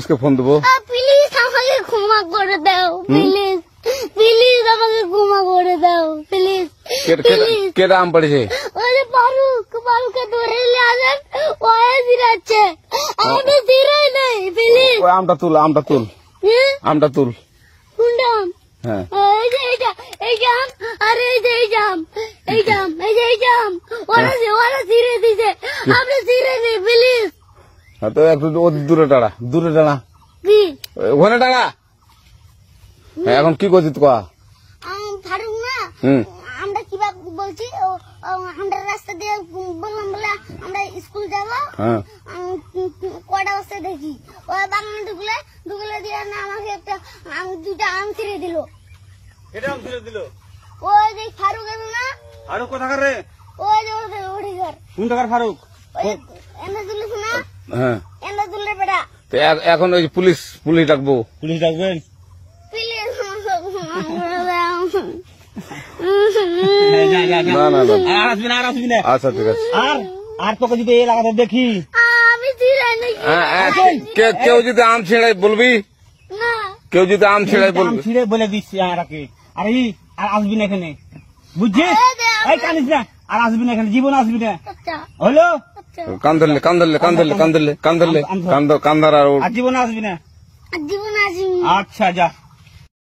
পুলিশকে ফোন দেবো। প্লিজ আমাকে ক্ষমা করে দাও, প্লিজ প্লিজ আমাকে ক্ষমা করে দাও, প্লিজ প্লিজ। কেটা আম পড়েছে? ওরে ফারুককে ধরে নিয়ে আসেন, ও জিরাচ্ছে, আমি জিরাই নাই, প্লিজ। ওই আমটা তুল, আমটা তুল, আমটা তুল। কোনটা আম? হ্যাঁ এই যে এই জাম, আর এই যে এই জাম, এই জাম, এই যে এই জাম, ওরা জিরে দিছে, আপনি জিরে নেই, প্লিজ। তো একটু দূরে টাড়া, দূরে টাড়া, কি ওখানে টাড়া। এখন কি করছিস কয়া? ফারুক না, আমরা কিভাবে বলছি, আমরা রাস্তা দিয়ে বললাম বলে আমরা স্কুল যাবো, কটা বস্তা দেখি ওই বাগানে ঢুকলে দিয়ে না আমাকে একটা দুটা আম ছিঁড়ে দিল। এটা আম ছিঁড়ে দিল? ওই যে ফারুক এলো না, ফারুক কোথাকার রে? ওই যে ওঠে ঘর। কোন টাকার ফারুক? এনে তুলিস না, হ্যাঁ এনে তুললে বেটা। তো এখন ওই পুলিশ ডাকবো। পুলিশ ডাকবেন? প্লিজ না না না, আর আসবি না, আর আসবি না। আচ্ছা ঠিক আছে। আর তোকে যদি এই লাগাতে দেখি, আমি ছিঁড়াই নাকি কেউ যদি আম ছিঁড়াই বলবি, না, কেউ যদি আম ছিঁড়াই আম বলবি। ছিঁড়ে বলে দিচ্ছি আমাকে, আর আসবি না এখানে, বুঝছিস? এই কানিস না, আর আসবি না এখানে, জীবন আসবি না, আচ্ছা হলো? আচ্ছা, কান ধরলে কান ধরলে কান ধরলে কান ধরলে কান ধরলে কান ধর আর আর জীবন আসবি না। জীবন আসি। আচ্ছা যা।